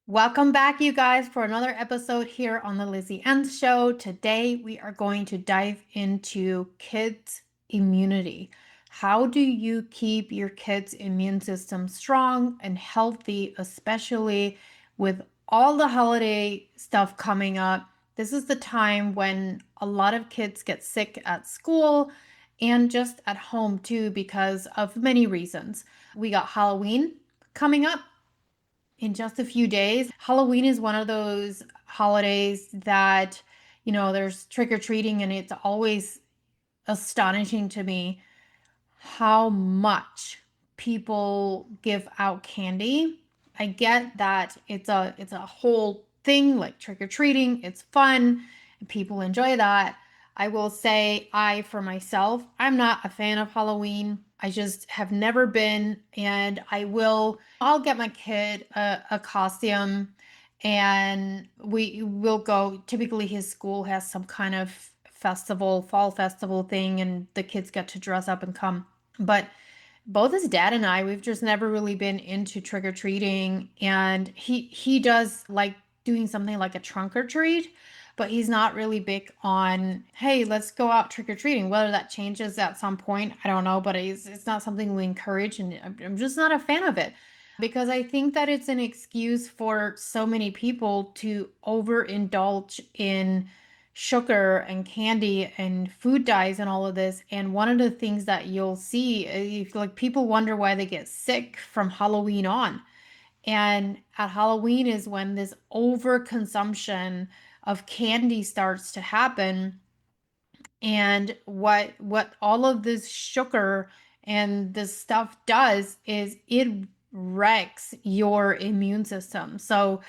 Welcome back, you guys, for another episode here on the Lizzie Ens Show. Today, we are going to dive into kids' immunity. How do you keep your kids' immune system strong and healthy, especially with all the holiday stuff coming up? This is the time when a lot of kids get sick at school and just at home too, because of many reasons. We got Halloween coming up in just a few days. Halloween is one of those holidays that, there's trick or treating, and it's always astonishing to me how much people give out candy. I get that it's a whole thing like trick or treating. It's fun and people enjoy that. I will say for myself, I'm not a fan of Halloween. I just have never been, and I'll get my kid a costume and we will go. Typically his school has some kind of festival, fall festival thing, and the kids get to dress up and come. But both his dad and we've just never really been into trick or treating, and he does like doing something like a trunk or treat, but he's not really big on, hey, let's go out trick or treating. Whether that changes at some point, I don't know, but it's not something we encourage, and I'm just not a fan of it because I think that it's an excuse for so many people to overindulge in sugar and candy and food dyes and all of this. And one of the things that you'll see is like people wonder why they get sick from Halloween on. And at Halloween is when this overconsumption of candy starts to happen. And what all of this sugar and this stuff does is it wrecks your immune system. So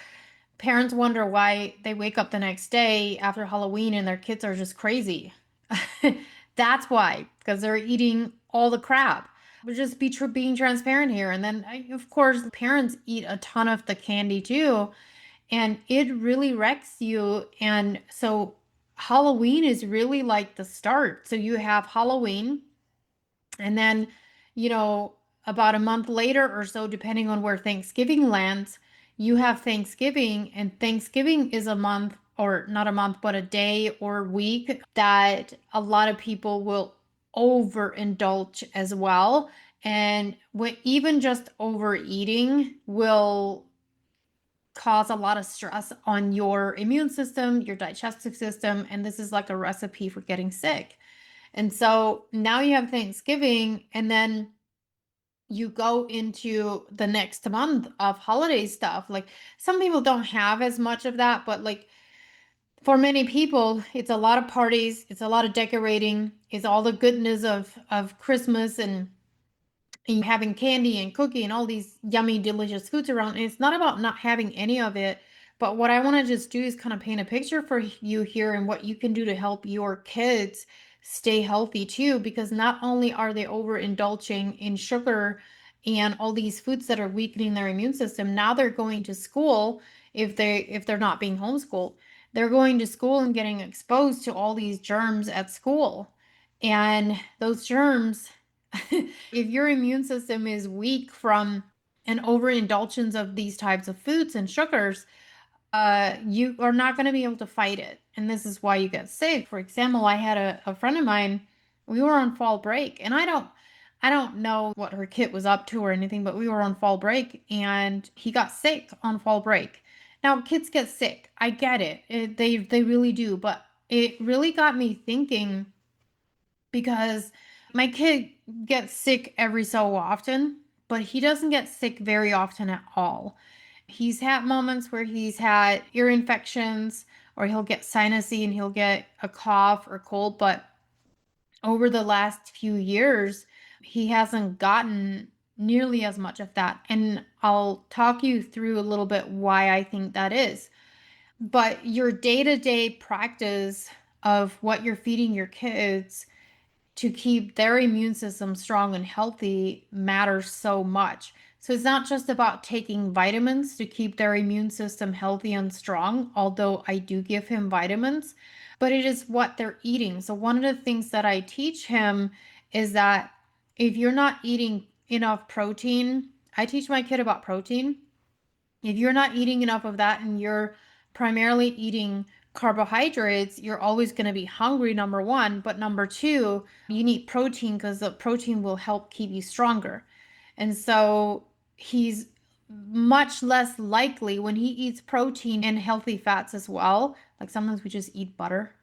parents wonder why they wake up the next day after Halloween and their kids are just crazy. That's why, because they're eating all the crap. But just being transparent here. And then, of course, parents eat a ton of the candy too, and it really wrecks you. And so, Halloween is really like the start. So, you have Halloween, and then, you know, about a month later or so, depending on where Thanksgiving lands, you have Thanksgiving, and Thanksgiving is a month, or not a month, but a day or week that a lot of people will overindulge as well. And even just overeating will cause a lot of stress on your immune system, your digestive system, and this is like a recipe for getting sick. And so now you have Thanksgiving, and then you go into the next month of holiday stuff. Like some people don't have as much of that, but like for many people, it's a lot of parties, it's a lot of decorating, it's all the goodness of Christmas and having candy and cookie and all these yummy, delicious foods around. And it's not about not having any of it, but what I want to just do is kind of paint a picture for you here and what you can do to help your kids stay healthy too, because not only are they overindulging in sugar and all these foods that are weakening their immune system, now they're going to school. If they're not being homeschooled, they're going to school and getting exposed to all these germs at school. And those germs, if your immune system is weak from an overindulgence of these types of foods and sugars, you are not going to be able to fight it. And this is why you get sick. For example, I had a friend of mine, we were on fall break, and I don't know what her kid was up to or anything, but we were on fall break and he got sick on fall break. Now, kids get sick. I get it. They really do, but it really got me thinking because my kid gets sick every so often, but he doesn't get sick very often at all. He's had moments where he's had ear infections or he'll get sinusy and he'll get a cough or cold, but over the last few years, he hasn't gotten nearly as much of that. And I'll talk you through a little bit why I think that is. But your day to day practice of what you're feeding your kids to keep their immune system strong and healthy matters so much. So it's not just about taking vitamins to keep their immune system healthy and strong, although I do give him vitamins, but it is what they're eating. So one of the things that I teach him is that if you're not eating enough protein, I teach my kid about protein. If you're not eating enough of that and you're primarily eating carbohydrates, you're always going to be hungry, number one. But number two, you need protein because the protein will help keep you stronger. And so he's much less likely when he eats protein and healthy fats as well. Like sometimes we just eat butter.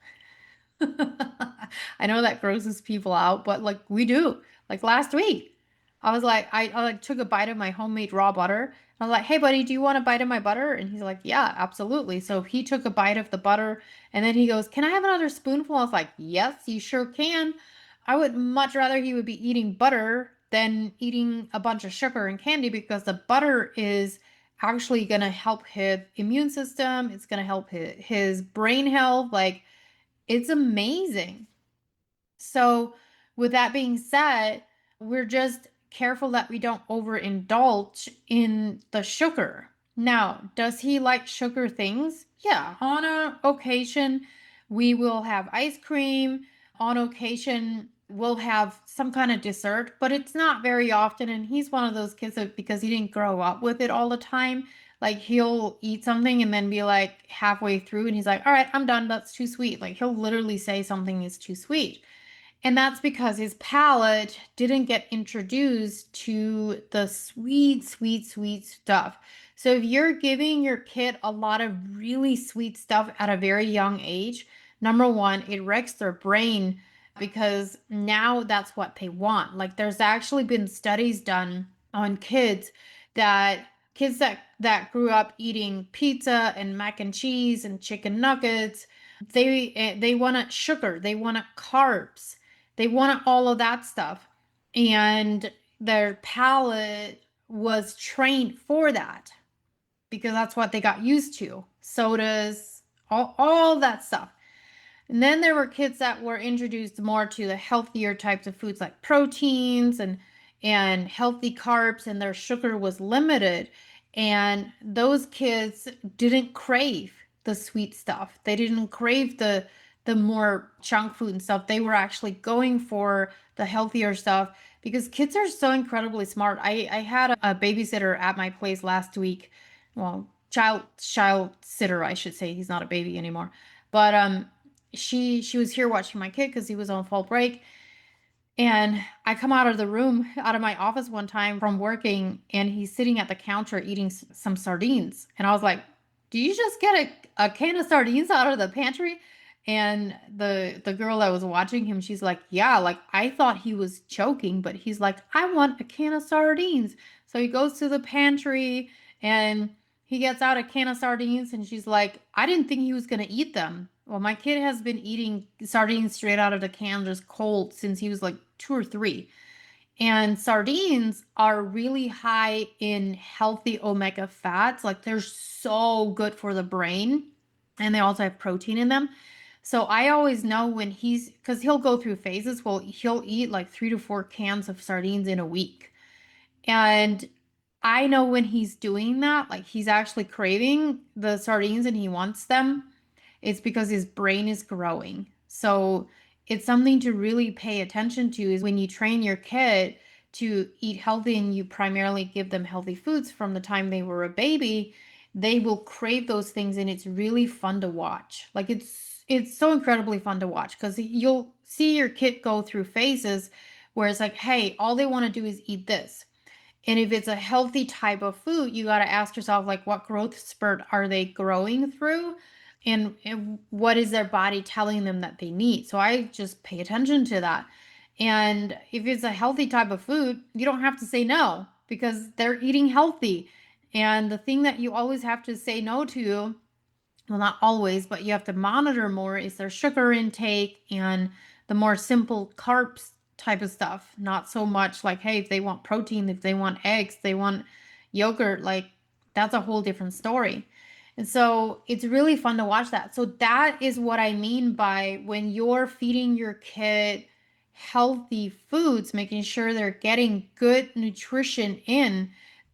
I know that grosses people out, but like we do. Like last week, I was like, I like took a bite of my homemade raw butter. I was like, hey buddy, do you want a bite of my butter? And he's like, yeah, absolutely. So he took a bite of the butter and then he goes, can I have another spoonful? I was like, yes, you sure can. I would much rather he would be eating butter than eating a bunch of sugar and candy because the butter is actually going to help his immune system. It's going to help his brain health. Like, it's amazing. So, with that being said, we're just careful that we don't overindulge in the sugar. Now, does he like sugar things? Yeah, on a occasion, we will have ice cream. On occasion, we'll have some kind of dessert, but it's not very often. And he's one of those kids that because he didn't grow up with it all the time, like he'll eat something and then be like halfway through and he's like, all right, I'm done. That's too sweet. Like he'll literally say something is too sweet. And that's because his palate didn't get introduced to the sweet, sweet, sweet stuff. So if you're giving your kid a lot of really sweet stuff at a very young age, number one, it wrecks their brain because now that's what they want. Like there's actually been studies done on that kids that grew up eating pizza and mac and cheese and chicken nuggets, they want sugar, they want carbs, they wanted all of that stuff. And their palate was trained for that because that's what they got used to. Sodas, all that stuff. And then there were kids that were introduced more to the healthier types of foods like proteins and healthy carbs and their sugar was limited. And those kids didn't crave the sweet stuff. They didn't crave the more junk food and stuff. They were actually going for the healthier stuff because kids are so incredibly smart. I had a babysitter at my place last week. Well, child sitter, I should say. He's not a baby anymore. But she was here watching my kid because he was on fall break. And I come out of the room, out of my office one time from working, and he's sitting at the counter eating some sardines. And I was like, "Do you just get a can of sardines out of the pantry?" And the girl that was watching him, she's like, "Yeah, like I thought he was joking, but he's like, I want a can of sardines." So he goes to the pantry and he gets out a can of sardines, and she's like, "I didn't think he was gonna eat them." Well, my kid has been eating sardines straight out of the can, just cold, since he was like 2 or 3. And sardines are really high in healthy omega fats. Like they're so good for the brain. And they also have protein in them. So I always know when because he'll go through phases. Well, he'll eat like 3 to 4 cans of sardines in a week. And I know when he's doing that, like he's actually craving the sardines and he wants them, it's because his brain is growing. So it's something to really pay attention to is when you train your kid to eat healthy and you primarily give them healthy foods from the time they were a baby, they will crave those things and it's really fun to watch. Like it's so incredibly fun to watch because you'll see your kid go through phases where it's like, hey, all they want to do is eat this. And if it's a healthy type of food, you got to ask yourself, like, what growth spurt are they growing through? And what is their body telling them that they need? So I just pay attention to that. And if it's a healthy type of food, you don't have to say no because they're eating healthy. And the thing that you always have to say no to, well, not always, but you have to monitor more is their sugar intake and the more simple carbs type of stuff. Not so much like, hey, if they want protein, if they want eggs, they want yogurt, like that's a whole different story. And so it's really fun to watch that. So that is what I mean by when you're feeding your kid healthy foods, making sure they're getting good nutrition in,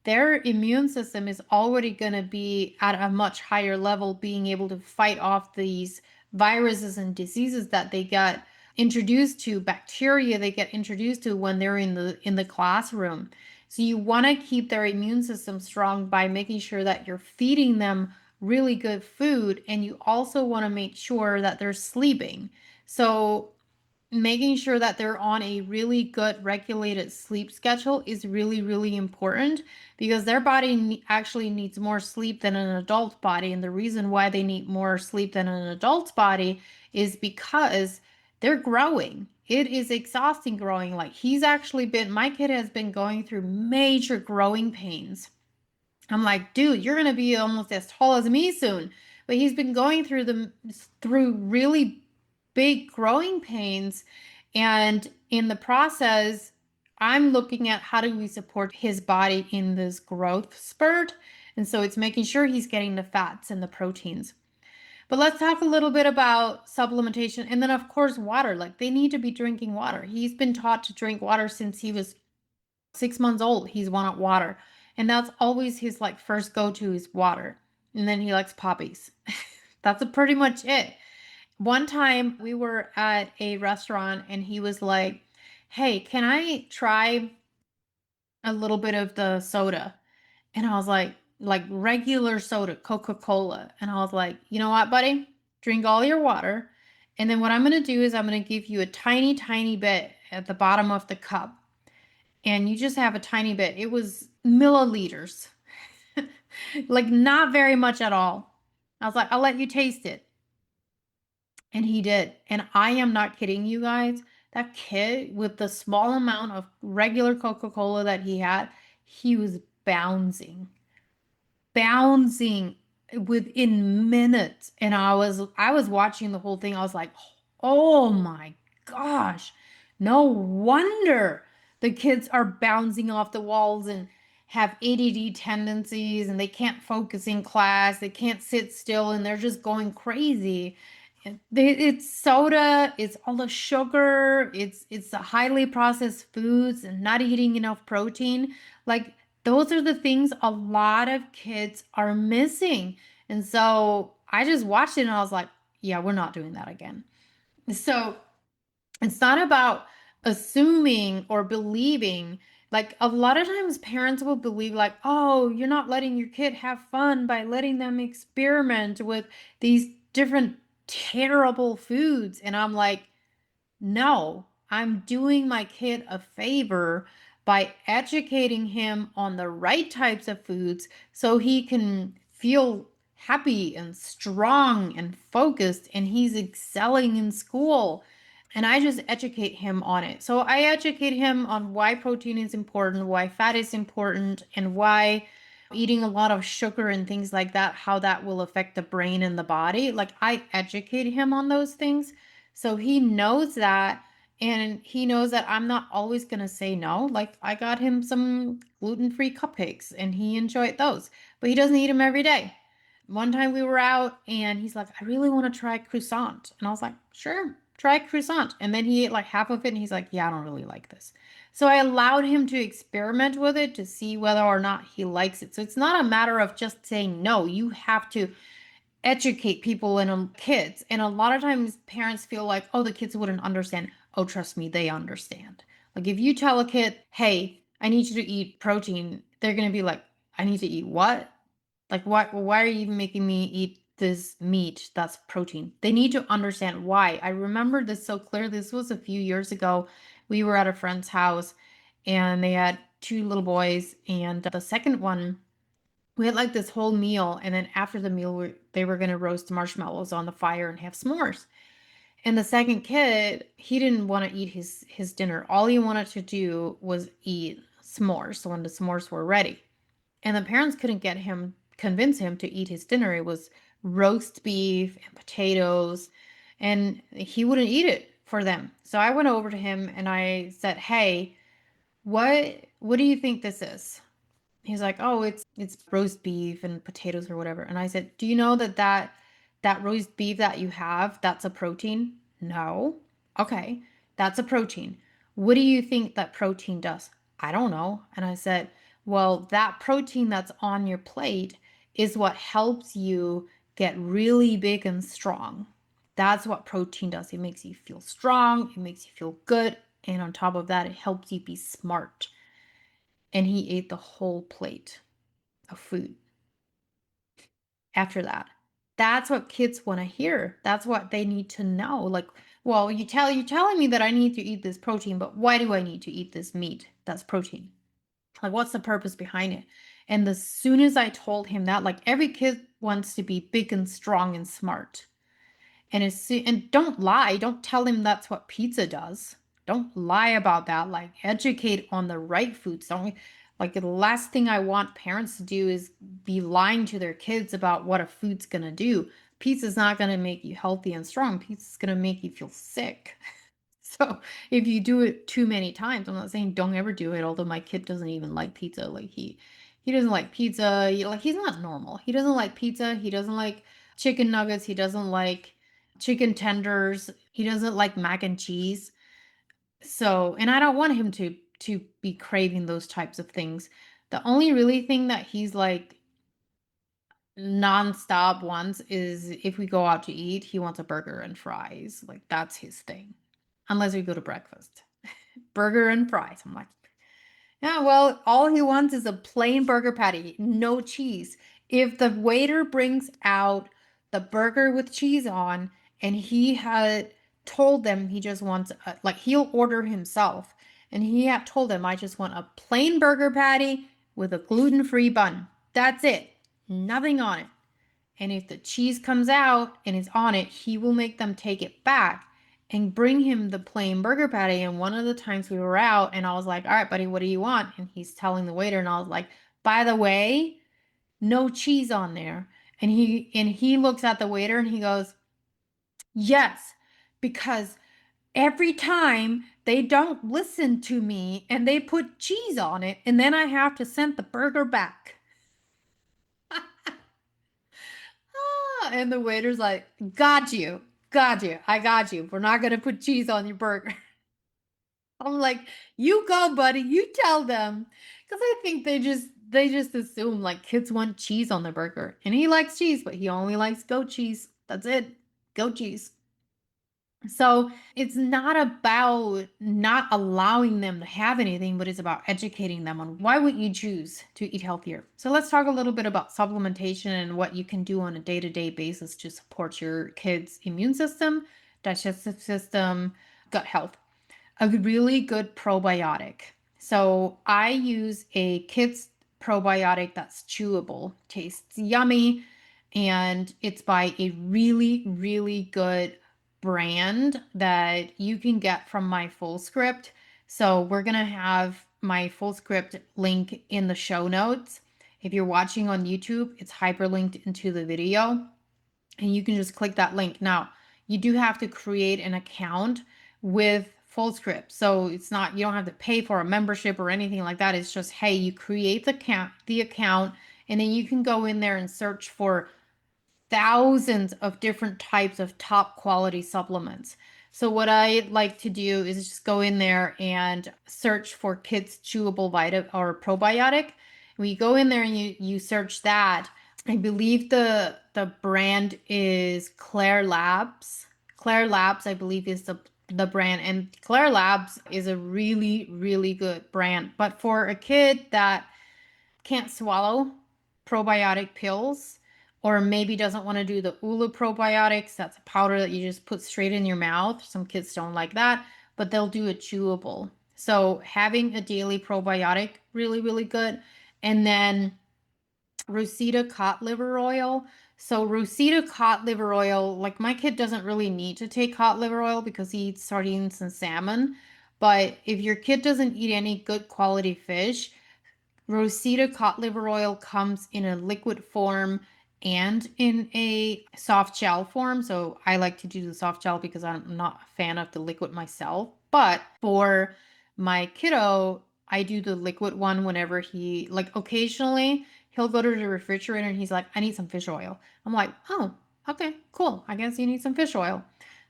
their immune system is already going to be at a much higher level, being able to fight off these viruses and diseases that they get introduced to, bacteria they get introduced to when they're in the classroom. So you want to keep their immune system strong by making sure that you're feeding them really good food, and you also want to make sure that they're sleeping. So making sure that they're on a really good regulated sleep schedule is really, really important because their body actually needs more sleep than an adult body. And the reason why they need more sleep than an adult's body is because they're growing. It is exhausting growing. Like my kid has been going through major growing pains. I'm like, dude, you're gonna be almost as tall as me soon. But he's been going through really big growing pains, and in the process, I'm looking at how do we support his body in this growth spurt. And so it's making sure he's getting the fats and the proteins. But let's talk a little bit about supplementation and then of course water. Like they need to be drinking water. He's been taught to drink water since he was 6 months old. He's wanted water. And that's always his like first go-to is water. And then he likes poppies. That's pretty much it. One time we were at a restaurant and he was like, "Hey, can I try a little bit of the soda?" And I was like regular soda, Coca-Cola. And I was like, "You know what, buddy? Drink all your water. And then what I'm going to do is I'm going to give you a tiny, tiny bit at the bottom of the cup. And you just have a tiny bit. It was milliliters, like not very much at all. I was like, I'll let you taste it. And he did. And I am not kidding you guys. That kid, with the small amount of regular Coca-Cola that he had, he was bouncing within minutes. And I was watching the whole thing. I was like, "Oh my gosh. No wonder the kids are bouncing off the walls and have ADD tendencies and they can't focus in class. They can't sit still and they're just going crazy." It's soda, it's all the sugar, it's the highly processed foods and not eating enough protein. Like those are the things a lot of kids are missing. And so I just watched it and I was like, yeah, we're not doing that again. So it's not about assuming or believing. Like a lot of times parents will believe like, oh, you're not letting your kid have fun by letting them experiment with these different terrible foods. And I'm like, no, I'm doing my kid a favor by educating him on the right types of foods so he can feel happy and strong and focused and he's excelling in school. And I just educate him on it. So I educate him on why protein is important, why fat is important, and why eating a lot of sugar and things like that, how that will affect the brain and the body. Like I educate him on those things. So he knows that, and he knows that I'm not always going to say no. Like I got him some gluten-free cupcakes and he enjoyed those, but he doesn't eat them every day. One time we were out and he's like, "I really want to try croissant." And I was like, "Sure, try croissant." And then he ate like half of it and he's like, "Yeah, I don't really like this." So I allowed him to experiment with it to see whether or not he likes it. So it's not a matter of just saying no. You have to educate people and kids. And a lot of times parents feel like, oh, the kids wouldn't understand. Oh, trust me, they understand. Like if you tell a kid, "Hey, I need you to eat protein," they're going to be like, "I need to eat what? Like why are you even making me eat this meat that's protein?" They need to understand why. I remember this so clear. This was a few years ago. We were at a friend's house and they had two little boys, and the second one, we had like this whole meal, and then after the meal they were going to roast marshmallows on the fire and have s'mores. And the second kid, he didn't want to eat his dinner. All he wanted to do was eat s'mores. So when the s'mores were ready, and the parents couldn't convince him to eat his dinner. It was roast beef and potatoes, and he wouldn't eat it for them. So I went over to him and I said, "Hey, what do you think this is?" He's like, "Oh, it's roast beef and potatoes or whatever." And I said, "Do you know that roast beef that you have, that's a protein?" "No." "Okay, that's a protein. What do you think that protein does?" "I don't know." And I said, "Well, that protein that's on your plate is what helps you get really big and strong. That's what protein does. It makes you feel strong, it makes you feel good, and on top of that, it helps you be smart." and he ate the whole plate of food after that. That's what kids want to hear. That's what they need to know. Like, well, you're telling me that I need to eat this protein, but why do I need to eat this meat? That's protein. Like, what's the purpose behind it? And as soon as I told him that, like every kid wants to be big and strong and smart. And don't lie. Don't tell him that's what pizza does. Don't lie about that. Like educate on the right foods. Don't like the last thing I want parents to do is be lying to their kids about what a food's gonna do. Pizza's not gonna make you healthy and strong. Pizza's gonna make you feel sick. So if you do it too many times, I'm not saying don't ever do it, although my kid doesn't even like pizza. Like he doesn't like pizza. Like he's not normal. He doesn't like pizza. He doesn't like chicken nuggets. He doesn't like chicken tenders. He doesn't like mac and cheese. So, and I don't want him to be craving those types of things. The only really thing that he's like nonstop wants is if we go out to eat, he wants a burger and fries. Like that's his thing. Unless we go to breakfast. Burger and fries. I'm like, yeah, well, all he wants is a plain burger patty, no cheese. If the waiter brings out the burger with cheese on and he had told them he just wants, like, he'll order himself, and he had told them, I just want a plain burger patty with a gluten-free bun. That's it. Nothing on it. And if the cheese comes out and is on it, he will make them take it back and bring him the plain burger patty. And one of the times we were out, and I was like, all right, buddy, what do you want? And he's telling the waiter, and I was like, by the way, no cheese on there. And he looks at the waiter and he goes, yes, because every time they don't listen to me and they put cheese on it, and then I have to send the burger back. And the waiter's like, got you. Got you. I got you. We're not going to put cheese on your burger. I'm like, you go, buddy. You tell them. Because I think they just assume like kids want cheese on their burger. And he likes cheese, but he only likes goat cheese. That's it. Goat cheese. So it's not about not allowing them to have anything, but it's about educating them on why would you choose to eat healthier. So let's talk a little bit about supplementation and what you can do on a day-to-day basis to support your kids' immune system, digestive system, gut health. A really good probiotic. So I use a kids probiotic that's chewable, tastes yummy, and it's by a really, really good brand that you can get from my full script. So we're going to have my full script link in the show notes. If you're watching on YouTube, it's hyperlinked into the video, and you can just click that link. Now, you do have to create an account with FullScript. So it's not, you don't have to pay for a membership or anything like that. It's just, hey, you create the account, and then you can go in there and search for thousands of different types of top quality supplements. So what I like to do is just go in there and search for kids chewable vitamin or probiotic. When you go in there and you search that, I believe the brand is Claire Labs. Claire Labs, I believe, is the brand, and Claire Labs is a really, really good brand. But for a kid that can't swallow probiotic pills, or maybe doesn't want to do the Ula probiotics, that's a powder that you just put straight in your mouth. Some kids don't like that, but they'll do a chewable. So having a daily probiotic, really, really good. And then Rosita cod liver oil. So Rosita cod liver oil, like my kid doesn't really need to take cod liver oil because he eats sardines and salmon. But if your kid doesn't eat any good quality fish, Rosita cod liver oil comes in a liquid form and in a soft gel form. So I like to do the soft gel because I'm not a fan of the liquid myself. But for my kiddo, I do the liquid one whenever he, like occasionally, he'll go to the refrigerator and he's like, I need some fish oil. I'm like, oh, okay, cool. I guess you need some fish oil.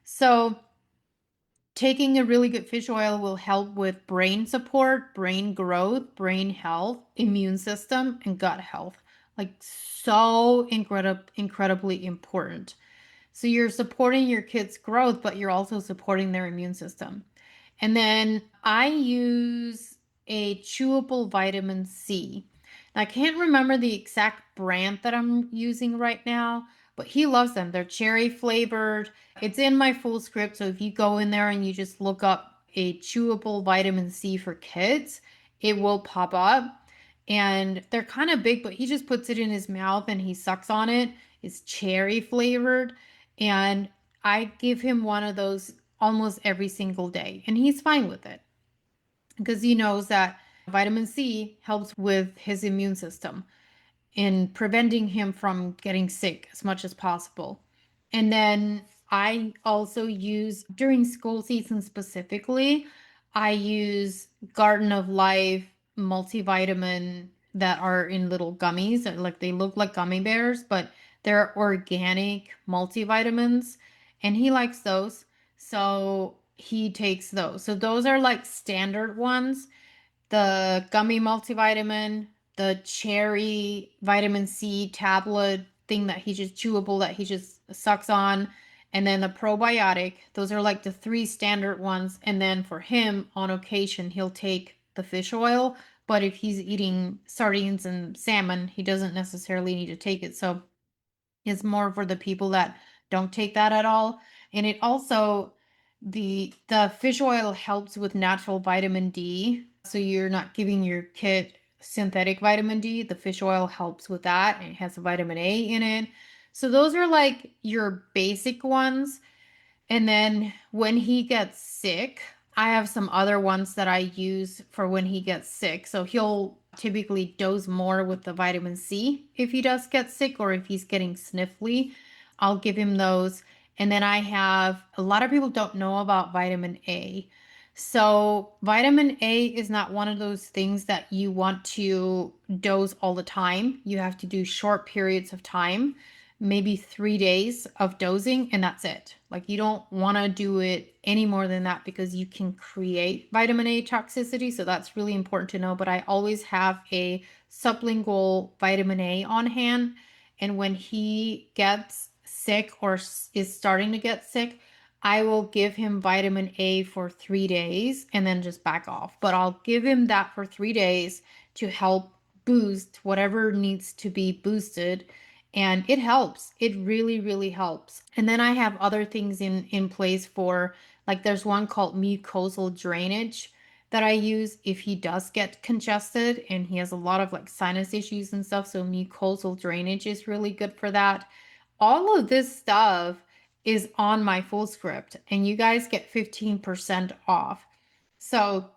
So taking a really good fish oil will help with brain support, brain growth, brain health, immune system, and gut health. Like so incredibly important. So you're supporting your kids' growth, but you're also supporting their immune system. And then I use a chewable vitamin C. I can't remember the exact brand that I'm using right now, but he loves them. They're cherry flavored. It's in my full script. So if you go in there and you just look up a chewable vitamin C for kids, it will pop up. And they're kind of big, but he just puts it in his mouth and he sucks on it. It's cherry flavored. And I give him one of those almost every single day, and he's fine with it because he knows that vitamin C helps with his immune system in preventing him from getting sick as much as possible. And then I also use during school season specifically, I use Garden of Life multivitamin that are in little gummies. Like they look like gummy bears, but they're organic multivitamins. And he likes those. So he takes those. So those are like standard ones, the gummy multivitamin, the cherry vitamin C tablet thing that he just chewable that he just sucks on, and then the probiotic. Those are like the three standard ones. And then for him, on occasion, he'll take the fish oil. But if he's eating sardines and salmon, he doesn't necessarily need to take it. So is more for the people that don't take that at all. And it also the fish oil helps with natural vitamin D. So you're not giving your kid synthetic vitamin D. The fish oil helps with that. And it has vitamin A in it. So those are like your basic ones. And then when he gets sick, I have some other ones that I use for when he gets sick. So he'll typically dose more with the vitamin C if he does get sick or if he's getting sniffly. I'll give him those. And then I have a lot of people don't know about vitamin A. So, vitamin A is not one of those things that you want to dose all the time. You have to do short periods of time, maybe 3 days of dosing, and that's it. Like, you don't want to do it any more than that because you can create vitamin A toxicity. So, that's really important to know. But I always have a sublingual vitamin A on hand. And when he gets sick or is starting to get sick, I will give him vitamin A for 3 days and then just back off. But I'll give him that for 3 days to help boost whatever needs to be boosted. And it helps. It really, really helps. And then I have other things in place for, like, there's one called mucosal drainage that I use if he does get congested and he has a lot of like sinus issues and stuff. So mucosal drainage is really good for that. All of this stuff is on my full script, and you guys get 15% off. So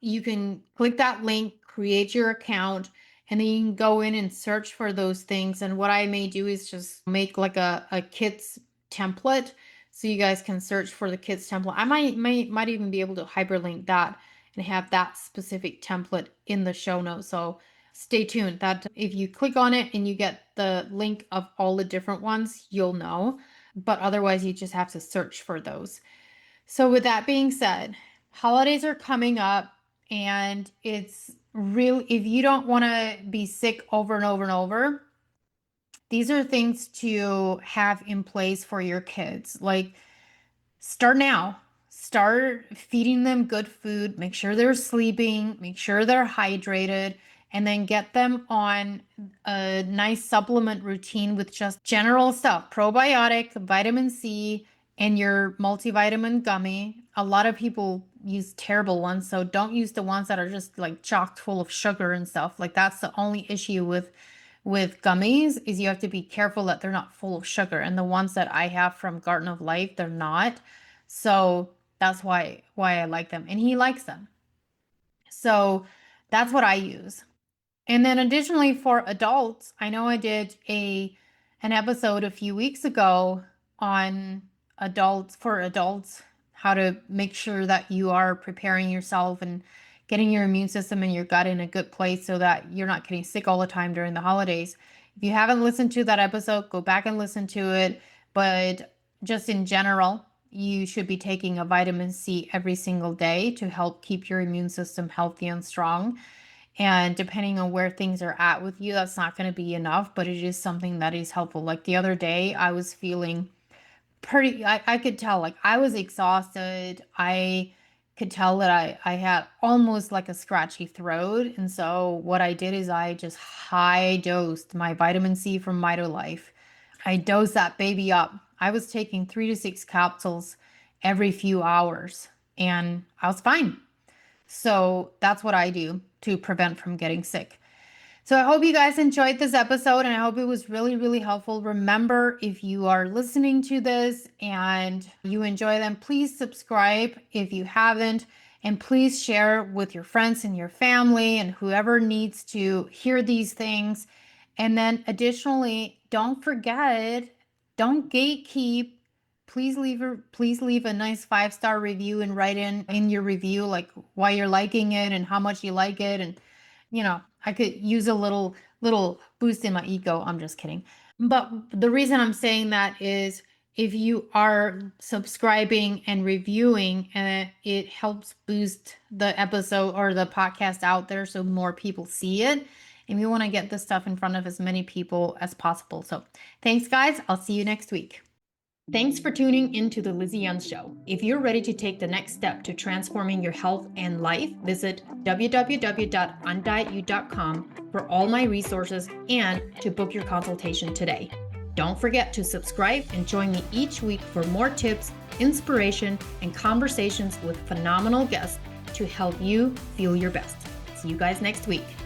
you can click that link, create your account, and then you can go in and search for those things. And what I may do is just make like a kits template so you guys can search for the kits template. I might even be able to hyperlink that and have that specific template in the show notes. So stay tuned. That if you click on it and you get the link of all the different ones, you'll know. But otherwise, you just have to search for those. So, with that being said, holidays are coming up, and it's real. If you don't want to be sick over and over and over, these are things to have in place for your kids. Like, start now. Start feeding them good food. Make sure they're sleeping. Make sure they're hydrated. And then get them on a nice supplement routine with just general stuff, probiotic, vitamin C, and your multivitamin gummy. A lot of people use terrible ones, so don't use the ones that are just like chock full of sugar and stuff. Like, that's the only issue with gummies, is you have to be careful that they're not full of sugar. And the ones that I have from Garden of Life, they're not. So that's why I like them. And he likes them. So that's what I use. And then additionally for adults, I know I did an episode a few weeks ago on adults, how to make sure that you are preparing yourself and getting your immune system and your gut in a good place so that you're not getting sick all the time during the holidays. If you haven't listened to that episode, go back and listen to it. But just in general, you should be taking a vitamin C every single day to help keep your immune system healthy and strong. And depending on where things are at with you, that's not going to be enough, but it is something that is helpful. Like the other day, I was feeling I could tell like I was exhausted. I could tell that I had almost like a scratchy throat. And so what I did is I just high dosed my vitamin C from MitoLife. I dosed that baby up. I was taking 3 to 6 capsules every few hours and I was fine. So that's what I do to prevent from getting sick. So I hope you guys enjoyed this episode and I hope it was really, really helpful. Remember, if you are listening to this and you enjoy them, please subscribe if you haven't, and please share with your friends and your family and whoever needs to hear these things. And then additionally, don't forget, don't gatekeep. Please leave a nice 5-star review and write in your review like why you're liking it and how much you like it. And I could use a little boost in my ego. I'm just kidding. But the reason I'm saying that is if you are subscribing and reviewing, it helps boost the episode or the podcast out there so more people see it. And we want to get this stuff in front of as many people as possible. So thanks, guys. I'll see you next week. Thanks for tuning into the Lizzie Ens Show. If you're ready to take the next step to transforming your health and life, visit www.undietyou.com for all my resources and to book your consultation today. Don't forget to subscribe and join me each week for more tips, inspiration, and conversations with phenomenal guests to help you feel your best. See you guys next week.